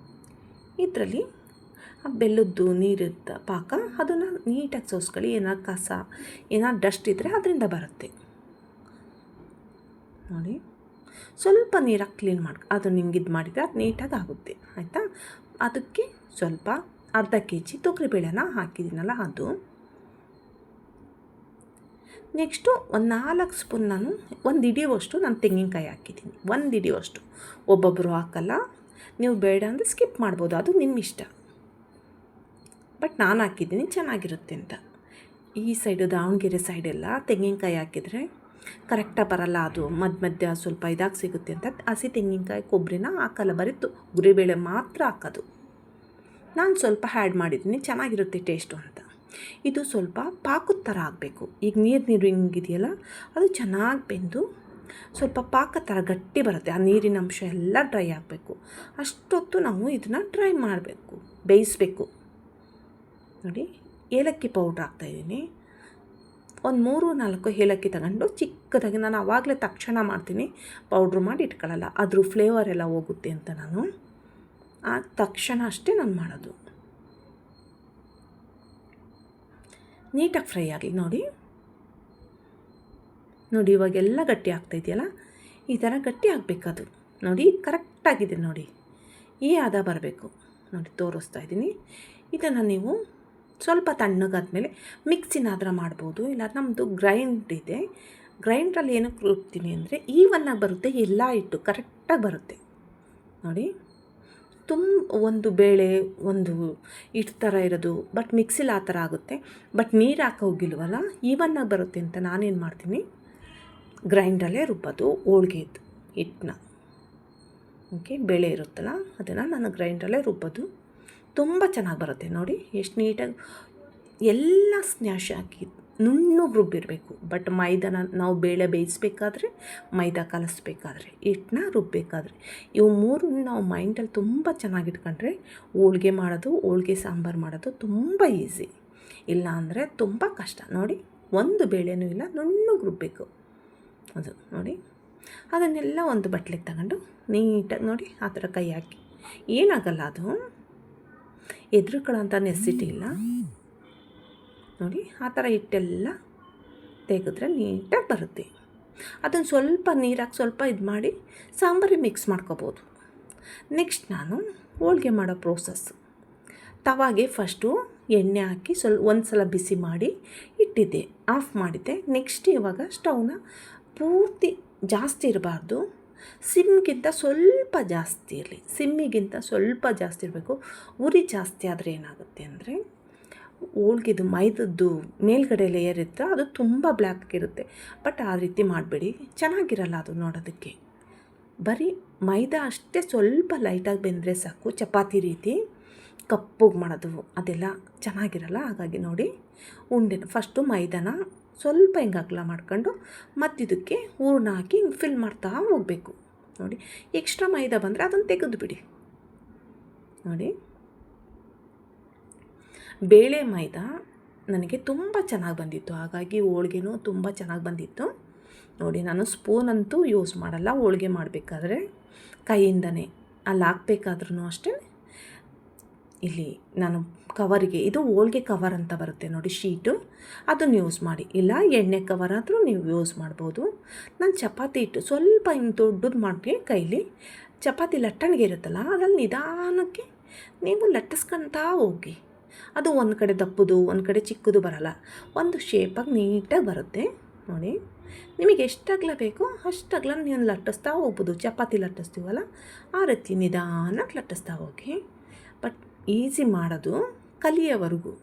ಇದರಲ್ಲಿ ಆ ಬೆಲ್ಲದ್ದು ನೀರಿದ್ದ ಪಾಕ ಅದನ್ನು ನೀಟಾಗಿ ಸೋಸ್ಕೊಳ್ಳಿ. ಏನಾದ್ರು ಕಸ ಏನಾದ್ರು ಡಸ್ಟ್ ಇದ್ದರೆ ಅದರಿಂದ ಬರುತ್ತೆ ನೋಡಿ. ಸ್ವಲ್ಪ ನೀರಾಗಿ ಕ್ಲೀನ್ ಮಾಡಿ ಅದು ನಿಮ್ಗೆ ಇದು ಮಾಡಿದರೆ ಅದು ನೀಟಾಗಿ ಆಗುತ್ತೆ ಆಯಿತಾ. ಅದಕ್ಕೆ ಸ್ವಲ್ಪ ಅರ್ಧ kg ತೊಗರಿಬೇಳೆನ ಹಾಕಿದ್ದೀನಲ್ಲ ಅದು. ನೆಕ್ಸ್ಟು ಒಂದು 4 ಸ್ಪೂನ್ ನಾನು ಒಂದು ಹಿಡಿಯುವಷ್ಟು ನಾನು ತೆಂಗಿನಕಾಯಿ ಹಾಕಿದ್ದೀನಿ. ಒಂದು ಹಿಡಿಯುವಷ್ಟು, ಒಬ್ಬೊಬ್ಬರು ಹಾಕಲ್ಲ, ನೀವು ಬೇಡ ಅಂದರೆ ಸ್ಕಿಪ್ ಮಾಡ್ಬೋದು, ಅದು ನಿಮ್ಮ ಇಷ್ಟ. ಬಟ್ ನಾನು ಹಾಕಿದ್ದೀನಿ ಚೆನ್ನಾಗಿರುತ್ತೆ ಅಂತ. ಈ ಸೈಡು ದಾವಣಗೆರೆ ಸೈಡೆಲ್ಲ ತೆಂಗಿನಕಾಯಿ ಹಾಕಿದರೆ ಕರೆಕ್ಟಾಗಿ ಬರಲ್ಲ, ಅದು ಮಧ್ಯ ಸ್ವಲ್ಪ ಇದಾಗಿ ಸಿಗುತ್ತೆ ಅಂತ ಹಸಿ ತೆಂಗಿನಕಾಯಿ ಕೊಬ್ಬರಿನ ಹಾಕಲ್ಲ, ಬರೀ ತೊಗರಿಬೇಳೆ ಮಾತ್ರ ಹಾಕೋದು. ನಾನು ಸ್ವಲ್ಪ ಆ್ಯಡ್ ಮಾಡಿದ್ದೀನಿ, ಚೆನ್ನಾಗಿರುತ್ತೆ ಟೇಸ್ಟು ಅಂತ. ಇದು ಸ್ವಲ್ಪ ಪಾಕದ ಥರ ಆಗಬೇಕು. ಈಗ ನೀರು ಹಿಂಗಿದೆಯಲ್ಲ ಅದು ಚೆನ್ನಾಗಿ ಬೆಂದು ಸ್ವಲ್ಪ ಪಾಕ ಥರ ಗಟ್ಟಿ ಬರುತ್ತೆ. ಆ ನೀರಿನ ಅಂಶ ಎಲ್ಲ ಡ್ರೈ ಆಗಬೇಕು. ಅಷ್ಟೊತ್ತು ನಾವು ಇದನ್ನು ಡ್ರೈ ಮಾಡಬೇಕು, ಬೇಯಿಸಬೇಕು ನೋಡಿ. ಏಲಕ್ಕಿ ಪೌಡ್ರ್ ಹಾಕ್ತಾಯಿದ್ದೀನಿ, ಒಂದು 3-4 ಏಲಕ್ಕಿ ತಗೊಂಡು ಚಿಕ್ಕದಾಗಿ, ನಾನು ಆವಾಗಲೇ ತಕ್ಷಣ ಮಾಡ್ತೀನಿ, ಪೌಡ್ರ್ ಮಾಡಿ ಇಟ್ಕೊಳ್ಳಲ್ಲ, ಅದ್ರ ಫ್ಲೇವರ್ ಎಲ್ಲ ಹೋಗುತ್ತೆ ಅಂತ ನಾನು ಆ ತಕ್ಷಣ ಅಷ್ಟೇ ನಾನು ಮಾಡೋದು. ನೀಟಾಗಿ ಫ್ರೈ ಆಗಲಿ ನೋಡಿ. ನೋಡಿ ಇವಾಗೆಲ್ಲ ಗಟ್ಟಿ ಆಗ್ತಾಯಿದೆಯಲ್ಲ, ಈ ಥರ ಗಟ್ಟಿ ಆಗಬೇಕದು ನೋಡಿ. ಕರೆಕ್ಟಾಗಿದೆ ನೋಡಿ, ಈ ಹದ ಬರಬೇಕು ನೋಡಿ, ತೋರಿಸ್ತಾ ಇದ್ದೀನಿ. ಇದನ್ನು ನೀವು ಸ್ವಲ್ಪ ತಣ್ಣಗಾದ್ಮೇಲೆ ಮಿಕ್ಸಿನಾದ್ರೆ ಮಾಡ್ಬೋದು, ಇಲ್ಲ ನಮ್ಮದು ಗ್ರೈಂಡ್ ಇದೆ, ಗ್ರೈಂಡ್ರಲ್ಲಿ ಏನಕ್ಕೆ ರುಬ್ತೀನಿ ಅಂದರೆ ಈವನ್ನಾಗಿ ಬರುತ್ತೆ, ಎಲ್ಲ ಹಿಟ್ಟು ಕರೆಕ್ಟಾಗಿ ಬರುತ್ತೆ ನೋಡಿ. ಒಂದು ಬೇಳೆ ಒಂದು ಹಿಟ್ಟು ಥರ ಇರೋದು, ಬಟ್ ಮಿಕ್ಸಿಲಿ ಆ ಥರ ಆಗುತ್ತೆ. ಬಟ್ ನೀರು ಹಾಕೋಗಿಲ್ವಲ್ಲ, ಈವನ್ನಾಗಿ ಬರುತ್ತೆ ಅಂತ ನಾನೇನು ಮಾಡ್ತೀನಿ, ಗ್ರೈಂಡರಲ್ಲೇ ರುಬ್ಬೋದು ಹೋಳ್ಗೆದು ಹಿಟ್ಟನ್ನ. ಓಕೆ, ಬೇಳೆ ಇರುತ್ತಲ್ಲ ಅದನ್ನು ನಾನು ಗ್ರೈಂಡರಲ್ಲೇ ರುಬ್ಬೋದು. ತುಂಬ ಚೆನ್ನಾಗಿ ಬರುತ್ತೆ ನೋಡಿ, ಎಷ್ಟು ನೀಟಾಗಿ ಎಲ್ಲ ಸ್ನ್ಯಾಶ್ ಹಾಕಿ ನುಣ್ಣಗೆ ರುಬ್ಬಿರಬೇಕು. ಬಟ್ ಮೈದಾನ ನಾವು ಬೇಳೆ ಬೇಯಿಸ್ಬೇಕಾದ್ರೆ, ಮೈದಾ ಕಲಿಸ್ಬೇಕಾದ್ರೆ, ಹಿಟ್ಟನ್ನ ರುಬ್ಬಬೇಕಾದ್ರೆ, ಇವು ಮೂರು ನಾವು ಮೈಂಡಲ್ಲಿ ತುಂಬ ಚೆನ್ನಾಗಿ ಇಟ್ಕೊಂಡ್ರೆ ಹೋಳ್ಗೆ ಮಾಡೋದು, ಹೋಳ್ಗೆ ಸಾಂಬಾರು ಮಾಡೋದು ತುಂಬ ಈಸಿ. ಇಲ್ಲ ಅಂದರೆ ತುಂಬ ಕಷ್ಟ. ನೋಡಿ, ಒಂದು ಬೇಳೆನೂ ಇಲ್ಲ, ನುಣ್ಣಗೆ ರುಬ್ಬಬೇಕು. ಅದು ನೋಡಿ, ಅದನ್ನೆಲ್ಲ ಒಂದು ಬಟ್ಲಿಗೆ ತಗೊಂಡು ನೀಟಾಗಿ ನೋಡಿ ಆ ಥರ ಕೈ ಹಾಕಿ, ಏನಾಗಲ್ಲ, ಅದು ಹೆದ್ರುಕೊಳ್ಳೋಂಥ ನೆಸಿಟಿ ಇಲ್ಲ. ನೋಡಿ ಆ ಥರ ಹಿಟ್ಟೆಲ್ಲ ತೆಗೆದ್ರೆ ನೀಟಾಗಿ ಬರುತ್ತೆ. ಅದನ್ನು ಸ್ವಲ್ಪ ನೀರಾಗಿ ಸ್ವಲ್ಪ ಇದು ಮಾಡಿ ಸಾಂಬಾರಿಗೆ ಮಿಕ್ಸ್ ಮಾಡ್ಕೋಬೋದು. ನೆಕ್ಸ್ಟ್ ನಾನು ಹೋಳ್ಗೆ ಮಾಡೋ ಪ್ರೋಸೆಸ್ಸು, ತವಾಗೆ ಫಸ್ಟು ಎಣ್ಣೆ ಹಾಕಿ ಒಂದು ಸಲ ಬಿಸಿ ಮಾಡಿ ಇಟ್ಟಿದ್ದೆ, ಆಫ್ ಮಾಡಿದ್ದೆ. ನೆಕ್ಸ್ಟ್ ಇವಾಗ ಸ್ಟವ್ನ ಪೂರ್ತಿ ಜಾಸ್ತಿ ಇರಬಾರ್ದು, ಸಿಮ್ಗಿಂತ ಸ್ವಲ್ಪ ಜಾಸ್ತಿ ಇರಲಿ, ಸಿಮ್ಮಿಗಿಂತ ಸ್ವಲ್ಪ ಜಾಸ್ತಿ ಇರಬೇಕು. ಉರಿ ಜಾಸ್ತಿ ಆದರೆ ಏನಾಗುತ್ತೆ ಅಂದರೆ ಹೋಳ್ಗೆದು ಮೈದದ್ದು ಮೇಲ್ಗಡೆ ಲೇಯರ್ ಇರುತ್ತೆ, ಅದು ತುಂಬ ಬ್ಲ್ಯಾಕ್ ಇರುತ್ತೆ. ಬಟ್ ಆ ರೀತಿ ಮಾಡಬೇಡಿ, ಚೆನ್ನಾಗಿರಲ್ಲ ಅದು ನೋಡೋದಕ್ಕೆ. ಬರೀ ಮೈದಾ ಅಷ್ಟೇ ಸ್ವಲ್ಪ ಲೈಟಾಗಿ ಬೆಂದರೆ ಸಾಕು. ಚಪಾತಿ ರೀತಿ ಕಪ್ಪಗೆ ಮಾಡೋದು ಅದೆಲ್ಲ ಚೆನ್ನಾಗಿರಲ್ಲ. ಹಾಗಾಗಿ ನೋಡಿ, ಉಂಡೆನ ಫಸ್ಟು ಮೈದಾನ ಸ್ವಲ್ಪ ಹಿಂಗೆ ಅಗಲ ಮಾಡ್ಕೊಂಡು ಮತ್ತಿದಕ್ಕೆ ಹೂರಣ ಹಾಕಿ ಹಿಂಗೆ ಫಿಲ್ ಮಾಡ್ತಾ ಹೋಗಬೇಕು. ನೋಡಿ, ಎಕ್ಸ್ಟ್ರಾ ಮೈದಾ ಬಂದರೆ ಅದನ್ನು ತೆಗೆದು ಬಿಡಿ. ನೋಡಿ, ಬೇಳೆ ಮೈದಾ ನನಗೆ ತುಂಬ ಚೆನ್ನಾಗಿ ಬಂದಿತ್ತು, ಹಾಗಾಗಿ ಹೋಳ್ಗೆನೂ ತುಂಬ ಚೆನ್ನಾಗಿ ಬಂದಿತ್ತು. ನೋಡಿ, ನಾನು ಸ್ಪೂನಂತೂ ಯೂಸ್ ಮಾಡಲ್ಲ ಹೋಳ್ಗೆ ಮಾಡಬೇಕಾದ್ರೆ, ಕೈಯಿಂದನೇ. ಅಲ್ಲಿ ಹಾಕ್ಬೇಕಾದ್ರೂ ಅಷ್ಟೇ, ಇಲ್ಲಿ ನಾನು ಕವರಿಗೆ, ಇದು ಹೋಳ್ಗೆ ಕವರ್ ಅಂತ ಬರುತ್ತೆ ನೋಡಿ, ಶೀಟು, ಅದನ್ನು ಯೂಸ್ ಮಾಡಿ. ಇಲ್ಲ ಎಣ್ಣೆ ಕವರ್ ಆದರೂ ನೀವು ಯೂಸ್ ಮಾಡ್ಬೋದು. ನಾನು ಚಪಾತಿ ಹಿಟ್ಟು ಸ್ವಲ್ಪ ಹಿಂಗೆ ದೊಡ್ಡದು ಮಾಡಿ ಕೈಲಿ, ಚಪಾತಿ ಲಟ್ಟಣಿಗೆ ಇರುತ್ತಲ್ಲ ಅದ್ರಲ್ಲಿ ನಿಧಾನಕ್ಕೆ ನೀವು ಲಟ್ಟಿಸ್ಕೊಳ್ತಾ ಹೋಗಿ. ಅದು ಒಂದು ಕಡೆ ದಪ್ಪದು ಒಂದು ಕಡೆ ಚಿಕ್ಕದು ಬರಲ್ಲ, ಒಂದು ಶೇಪಾಗಿ ನೀಟಾಗಿ ಬರುತ್ತೆ. ನೋಡಿ, ನಿಮಗೆ ಎಷ್ಟು ಅಗಲ ಬೇಕೋ ಅಷ್ಟು ಅಗಲ ನೀವು ಲಟ್ಟಿಸ್ತಾ ಹೋಗ್ಬೋದು. ಚಪಾತಿ ಲಟ್ಟಿಸ್ತೀವಲ್ಲ ಆ ರೀತಿ ನಿಧಾನಕ್ಕೆ ಲಟ್ಟಿಸ್ತಾ ಹೋಗಿ. ಬಟ್ ಈಸಿ ಮಾಡೋದು ಕಲಿಯೋವರೆಗೂ,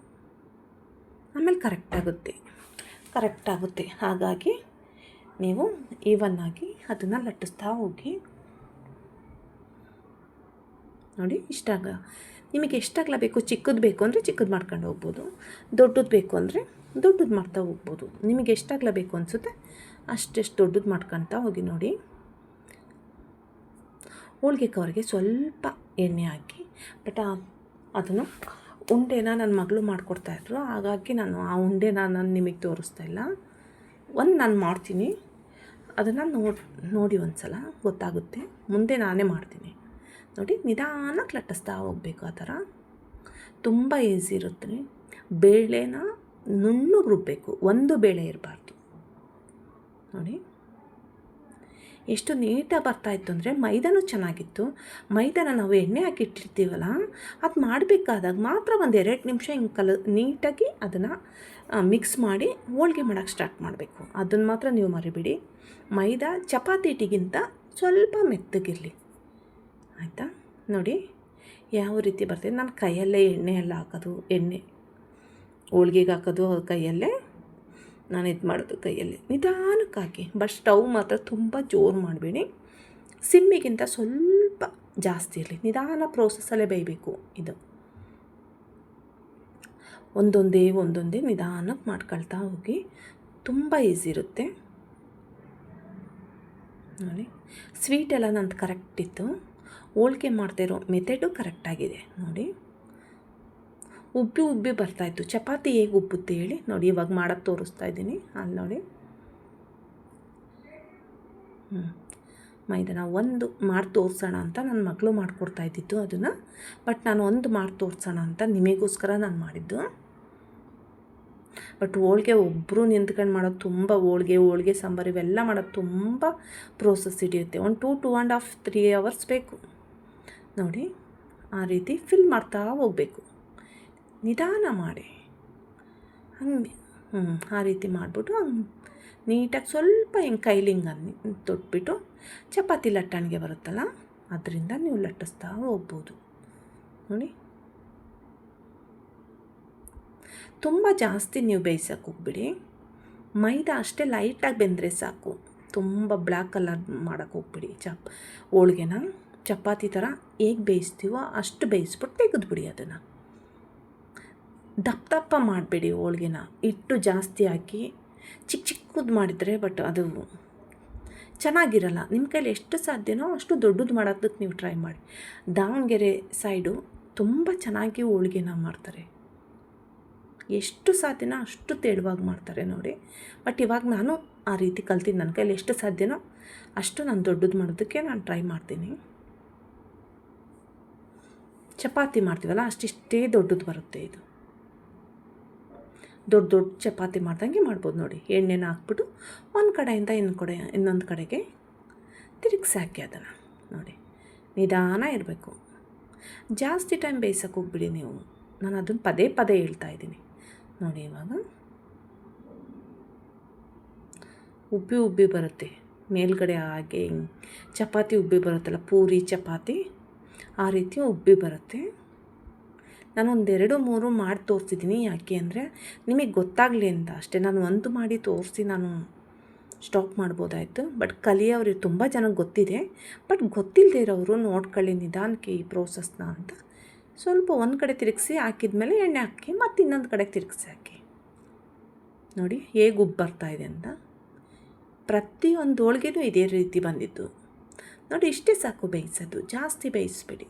ಆಮೇಲೆ ಕರೆಕ್ಟಾಗುತ್ತೆ. ಹಾಗಾಗಿ ನೀವು ಈವನ್ನಾಗಿ ಅದನ್ನು ಲಟ್ಟಿಸ್ತಾ ಹೋಗಿ. ನೋಡಿ, ನಿಮಗೆ ಎಷ್ಟಾಗಲ ಬೇಕು, ಚಿಕ್ಕದು ಬೇಕು ಅಂದರೆ ಚಿಕ್ಕದು ಮಾಡ್ಕೊಂಡು ಹೋಗ್ಬೋದು, ದೊಡ್ಡದು ಬೇಕು ಅಂದರೆ ದೊಡ್ಡದು ಮಾಡ್ತಾ ಹೋಗ್ಬೋದು. ನಿಮಗೆ ಎಷ್ಟಾಗಲ ಬೇಕು ಅನಿಸುತ್ತೆ ಅಷ್ಟೆಷ್ಟು ದೊಡ್ಡದು ಮಾಡ್ಕೊಳ್ತಾ ಹೋಗಿ. ನೋಡಿ, ಹೋಳ್ಗೆ ಕವರ್ಗೆ ಸ್ವಲ್ಪ ಎಣ್ಣೆ ಹಾಕಿ, ಬಟ್ ಅದನ್ನು ಉಂಡೆನ ನನ್ನ ಮಗಳು ಮಾಡಿಕೊಡ್ತಾಯಿದ್ರು, ಹಾಗಾಗಿ ನಾನು ಆ ಉಂಡೆನ ನಾನು ನಿಮಗೆ ತೋರಿಸ್ತಾ ಇಲ್ಲ. ನಾನು ಮಾಡ್ತೀನಿ, ಅದನ್ನು ನೋಡಿ ಒಂದು ಸಲ ಗೊತ್ತಾಗುತ್ತೆ. ಮುಂದೆ ನಾನೇ ಮಾಡ್ತೀನಿ. ನೋಡಿ, ನಿಧಾನಕ್ಕೆ ಲಟ್ಟಿಸ್ತಾ ಹೋಗಬೇಕು. ಆ ಥರ ತುಂಬ ಈಸಿ ಇರುತ್ತೆ. ಬೇಳೆನ ನುಣ್ಣಗೆ ರುಬ್ಬಬೇಕು, ಒಂದು ಬೇಳೆ ಇರಬಾರ್ದು. ನೋಡಿ ಎಷ್ಟು ನೀಟಾಗಿ ಬರ್ತಾಯಿತ್ತು ಅಂದರೆ, ಮೈದಾನೂ ಚೆನ್ನಾಗಿತ್ತು. ಮೈದಾನ ನಾವು ಎಣ್ಣೆ ಹಾಕಿ ಇಟ್ಟಿರ್ತೀವಲ್ಲ, ಅದು ಮಾಡಬೇಕಾದಾಗ ಮಾತ್ರ ಒಂದು 2 ನಿಮಿಷ ಹಿಂಗೆ ನೀಟಾಗಿ ಅದನ್ನು ಮಿಕ್ಸ್ ಮಾಡಿ ಹೋಳ್ಗೆ ಮಾಡೋಕ್ಕೆ ಸ್ಟಾರ್ಟ್ ಮಾಡಬೇಕು. ಅದನ್ನು ಮಾತ್ರ ನೀವು ಮರಿಬೇಡಿ. ಮೈದಾ ಚಪಾತಿ ಹಿಟ್ಟಿಗಿಂತ ಸ್ವಲ್ಪ ಮೆತ್ತಗಿರಲಿ, ಆಯಿತಾ? ನೋಡಿ ಯಾವ ರೀತಿ ಬರ್ತದೆ. ನಾನು ಕೈಯಲ್ಲೇ ಎಣ್ಣೆ ಎಲ್ಲ ಹಾಕೋದು, ಎಣ್ಣೆ ಹೋಳ್ಗೆಗೆ ಹಾಕೋದು ಕೈಯಲ್ಲೇ, ನಾನು ಇದು ಮಾಡೋದು ಕೈಯಲ್ಲೇ. ನಿಧಾನಕ್ಕೆ ಹಾಕಿ, ಬಟ್ ಸ್ಟವ್ ಮಾತ್ರ ತುಂಬ ಜೋರು ಮಾಡಬೇಡಿ, ಸಿಮ್ಮಿಗಿಂತ ಸ್ವಲ್ಪ ಜಾಸ್ತಿ ಇರಲಿ. ನಿಧಾನ ಪ್ರೋಸೆಸ್ಸಲ್ಲೇ ಬೇಯಬೇಕು. ಇದು ಒಂದೊಂದೇ ನಿಧಾನಕ್ಕೆ ಮಾಡ್ಕೊಳ್ತಾ ಹೋಗಿ, ತುಂಬ ಈಸಿ ಇರುತ್ತೆ. ನೋಡಿ, ಸ್ವೀಟೆಲ್ಲ ನಂದು ಕರೆಕ್ಟ್ ಇತ್ತು, ಹೋಳ್ಗೆ ಮಾಡ್ತಾಯಿರೋ ಮೆಥಡು ಕರೆಕ್ಟಾಗಿದೆ. ನೋಡಿ, ಉಬ್ಬಿ ಬರ್ತಾಯಿತ್ತು. ಚಪಾತಿ ಹೇಗೆ ಉಬ್ಬುತ್ತೆ ಹೇಳಿ. ನೋಡಿ, ಇವಾಗ ಮಾಡೋದು ತೋರಿಸ್ತಾ ಇದ್ದೀನಿ. ಅಲ್ಲಿ ನೋಡಿ, ಮೈದಾನ ಒಂದು ಮಾಡಿ ತೋರಿಸೋಣ ಅಂತ ನನ್ನ ಮಗಳು ಮಾಡಿಕೊಡ್ತಾ ಇದ್ದಿತ್ತು ಅದನ್ನು. ಬಟ್ ನಾನು ಒಂದು ಮಾಡಿ ತೋರಿಸೋಣ ಅಂತ ನಿಮಗೋಸ್ಕರ ನಾನು ಮಾಡಿದ್ದು. ಬಟ್ ಹೋಳ್ಗೆ ಒಬ್ಬರು ನಿಂತ್ಕೊಂಡು ಮಾಡೋದು ತುಂಬ, ಹೋಳ್ಗೆ ಸಾಂಬಾರು ಇವೆಲ್ಲ ಮಾಡೋದು ತುಂಬ ಪ್ರೋಸೆಸ್ ಹಿಡಿಯುತ್ತೆ. 2.5 3 hours ಬೇಕು. ನೋಡಿ, ಆ ರೀತಿ ಫಿಲ್ ಮಾಡ್ತಾ ಹೋಗಬೇಕು, ನಿಧಾನ ಮಾಡಿ. ಹಂಗೆ ಆ ರೀತಿ ಮಾಡಿಬಿಟ್ಟು ಹಂಗೆ ನೀಟಾಗಿ ಸ್ವಲ್ಪ ಹಿಂಗೆ ಕೈಲಿ ಹಿಂಗೆ ತೊಟ್ಬಿಟ್ಟು, ಚಪಾತಿ ಲಟ್ಟಣಿಗೆ ಬರುತ್ತಲ್ಲ ಅದರಿಂದ ನೀವು ಲಟ್ಟಿಸ್ತಾ ಹೋಗ್ಬೋದು. ನೋಡಿ, ತುಂಬ ಜಾಸ್ತಿ ನೀವು ಬೇಯಿಸೋಕೆ ಹೋಗ್ಬಿಡಿ. ಮೈದಾ ಅಷ್ಟೇ ಲೈಟಾಗಿ ಬೆಂದರೆ ಸಾಕು, ತುಂಬ ಬ್ಲ್ಯಾಕ್ ಕಲರ್ ಮಾಡೋಕ್ಕೆ ಹೋಗ್ಬಿಡಿ. ಹೋಳ್ಗೆನ ಚಪಾತಿ ಥರ ಹೇಗೆ ಬೇಯಿಸ್ತೀವೋ ಅಷ್ಟು ಬೇಯಿಸ್ಬಿಟ್ಟು ತೆಗೆದುಬಿಡಿ. ಅದನ್ನು ದಪ್ಪ ಮಾಡಬೇಡಿ. ಹೋಳ್ಗೆನ ಹಿಟ್ಟು ಜಾಸ್ತಿ ಹಾಕಿ ಚಿಕ್ಕದು ಮಾಡಿದರೆ ಬಟ್ ಅದು ಚೆನ್ನಾಗಿರಲ್ಲ. ನಿಮ್ಮ ಕೈಲಿ ಎಷ್ಟು ಸಾಧ್ಯನೋ ಅಷ್ಟು ದೊಡ್ಡದು ಮಾಡೋದಕ್ಕೆ ನೀವು ಟ್ರೈ ಮಾಡಿ. ದಾವಣಗೆರೆ ಸೈಡು ತುಂಬ ಚೆನ್ನಾಗಿ ಹೋಳ್ಗೆನ ಮಾಡ್ತಾರೆ. ಎಷ್ಟು ಸಾಧ್ಯನೋ ಅಷ್ಟು ತೆಳುವಾಗಿ ಮಾಡ್ತಾರೆ ನೋಡಿ. ಬಟ್ ಇವಾಗ ನಾನು ಆ ರೀತಿ ಕಲ್ತೀನಿ. ನನ್ನ ಕೈಲಿ ಎಷ್ಟು ಸಾಧ್ಯನೋ ಅಷ್ಟು ನಾನು ದೊಡ್ಡದು ಮಾಡೋದಕ್ಕೆ ನಾನು ಟ್ರೈ ಮಾಡ್ತೀನಿ. ಚಪಾತಿ ಮಾಡ್ತೀವಲ್ಲ ಅಷ್ಟಿಷ್ಟೇ ದೊಡ್ಡದು ಬರುತ್ತೆ. ಇದು ದೊಡ್ಡ ಚಪಾತಿ ಮಾಡ್ದಂಗೆ ಮಾಡ್ಬೋದು ನೋಡಿ. ಎಣ್ಣೆನ ಹಾಕ್ಬಿಟ್ಟು ಒಂದು ಕಡೆಯಿಂದ ಇನ್ನೊಂದು ಕಡೆಗೆ ತಿರುಗಿಸಿ ಹಾಕಿ ಅದನ್ನು ನೋಡಿ. ನಿಧಾನ ಇರಬೇಕು. ಜಾಸ್ತಿ ಟೈಮ್ ಬೇಯಿಸೋಕೆ ಹೋಗ್ಬಿಡಿ ನೀವು. ನಾನು ಅದನ್ನು ಪದೇ ಹೇಳ್ತಾ ಇದ್ದೀನಿ ನೋಡಿ. ಇವಾಗ ಉಬ್ಬಿ ಬರುತ್ತೆ ಮೇಲ್ಗಡೆ. ಹಾಗೆ ಚಪಾತಿ ಉಬ್ಬಿ ಬರುತ್ತಲ್ಲ, ಪೂರಿ ಚಪಾತಿ ಆ ರೀತಿ ಉಬ್ಬಿ ಬರುತ್ತೆ. ನಾನು 2-3 ಮಾಡಿ ತೋರಿಸಿದ್ದೀನಿ. ಯಾಕೆ ಅಂದರೆ ನಿಮಗೆ ಗೊತ್ತಾಗಲಿ ಅಂತ ಅಷ್ಟೇ. ನಾನು ಒಂದು ಮಾಡಿ ತೋರಿಸಿ ನಾನು ಸ್ಟಾಪ್ ಮಾಡ್ಬೋದಾಯಿತು. ಬಟ್ ಕಲಿಯೋರಿಗೆ ತುಂಬ ಜನಕ್ಕೆ ಗೊತ್ತಿದೆ. ಬಟ್ ಗೊತ್ತಿಲ್ಲದೆ ಇರೋರು ನೋಡ್ಕೊಳ್ಳಿ ನಿಧಾನಕ್ಕೆ ಈ ಪ್ರೋಸೆಸ್ನ ಅಂತ. ಸ್ವಲ್ಪ ಒಂದು ಕಡೆ ತಿರುಗಿಸಿ ಹಾಕಿದ್ಮೇಲೆ ಎಣ್ಣೆ ಹಾಕಿ ಮತ್ತು ಇನ್ನೊಂದು ಕಡೆ ತಿರುಗಿಸಿ ಹಾಕಿ ನೋಡಿ ಹೇಗೆ ಉಬ್ಬು ಬರ್ತಾಯಿದೆ ಅಂತ. ಪ್ರತಿಯೊಂದು ಹೋಳಿಗೆನೂ ಇದೇ ರೀತಿ ಬಂದಿದ್ದು ನೋಡಿ. ಇಷ್ಟೇ ಸಾಕು ಬೇಯಿಸೋದು, ಜಾಸ್ತಿ ಬೇಯಿಸ್ಬೇಡಿ.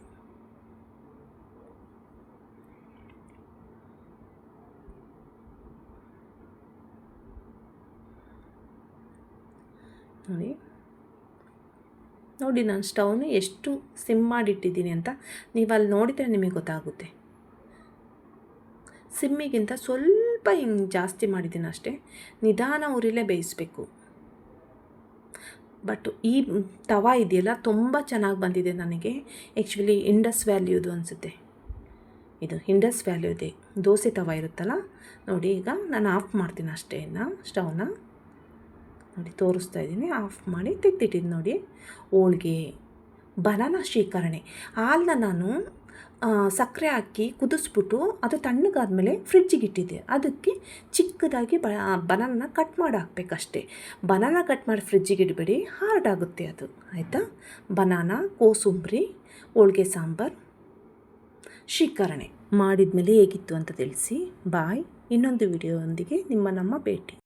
ನೋಡಿ ನಾನು ಸ್ಟವ್ನ ಎಷ್ಟು ಸಿಮ್ ಮಾಡಿಟ್ಟಿದ್ದೀನಿ ಅಂತ ನೀವು ಅಲ್ಲಿ ನೋಡಿದರೆ ನಿಮಗೆ ಗೊತ್ತಾಗುತ್ತೆ. ಸಿಮ್ಮಿಗಿಂತ ಸ್ವಲ್ಪ ಹಿಂಗೆ ಜಾಸ್ತಿ ಮಾಡಿದ್ದೀನಿ ಅಷ್ಟೇ. ನಿಧಾನ ಉರಿಲೇ ಬೇಯಿಸಬೇಕು. ಬಟ್ ಈ ತವಾ ಇದೆಯಲ್ಲ ತುಂಬ ಚೆನ್ನಾಗಿ ಬಂದಿದೆ ನನಗೆ. ಆ್ಯಕ್ಚುಲಿ ಇಂಡಸ್ ವ್ಯಾಲ್ಯೂದು ಅನಿಸುತ್ತೆ. ಇದು ಇಂಡಸ್ ವ್ಯಾಲ್ಯೂದೆ ದೋಸೆ ತವಾ ಇರುತ್ತಲ್ಲ ನೋಡಿ. ಈಗ ನಾನು ಆಫ್ ಮಾಡ್ತೀನಿ ಅಷ್ಟೇ ಸ್ಟವ್ನ ನೋಡಿ. ತೋರಿಸ್ತಾ ಇದ್ದೀನಿ. ಆಫ್ ಮಾಡಿ ತೆಗೆದಿಟ್ಟಿದ್ದು ನೋಡಿ. ಹೋಳ್ಗೆ ಬನಾನಾ ಶ್ರೀಕರಣೆ ಹಾಲನ್ನ ನಾನು ಸಕ್ಕರೆ ಹಾಕಿ ಕುದಿಸ್ಬಿಟ್ಟು ಅದು ತಣ್ಣಗಾದ್ಮೇಲೆ ಫ್ರಿಡ್ಜಿಗೆ ಇಟ್ಟಿದ್ದೆ. ಅದಕ್ಕೆ ಚಿಕ್ಕದಾಗಿ ಬನಾನ ಕಟ್ ಮಾಡಿ ಹಾಕಬೇಕಷ್ಟೇ. ಬನಾನ ಕಟ್ ಮಾಡಿ ಫ್ರಿಡ್ಜಿಗೆ ಇಡಬೇಡಿ, ಹಾರ್ಡ್ ಆಗುತ್ತೆ ಅದು. ಆಯಿತಾ? ಬನಾನಾ, ಕೋಸಂಬರಿ, ಹೋಳ್ಗೆ ಸಾಂಬಾರು, ಶ್ರೀಕರಣೆ ಮಾಡಿದ್ಮೇಲೆ ಹೇಗಿತ್ತು ಅಂತ ತಿಳಿಸಿ. ಬಾಯ್. ಇನ್ನೊಂದು ವಿಡಿಯೋದೊಂದಿಗೆ ನಮ್ಮ ಭೇಟಿ.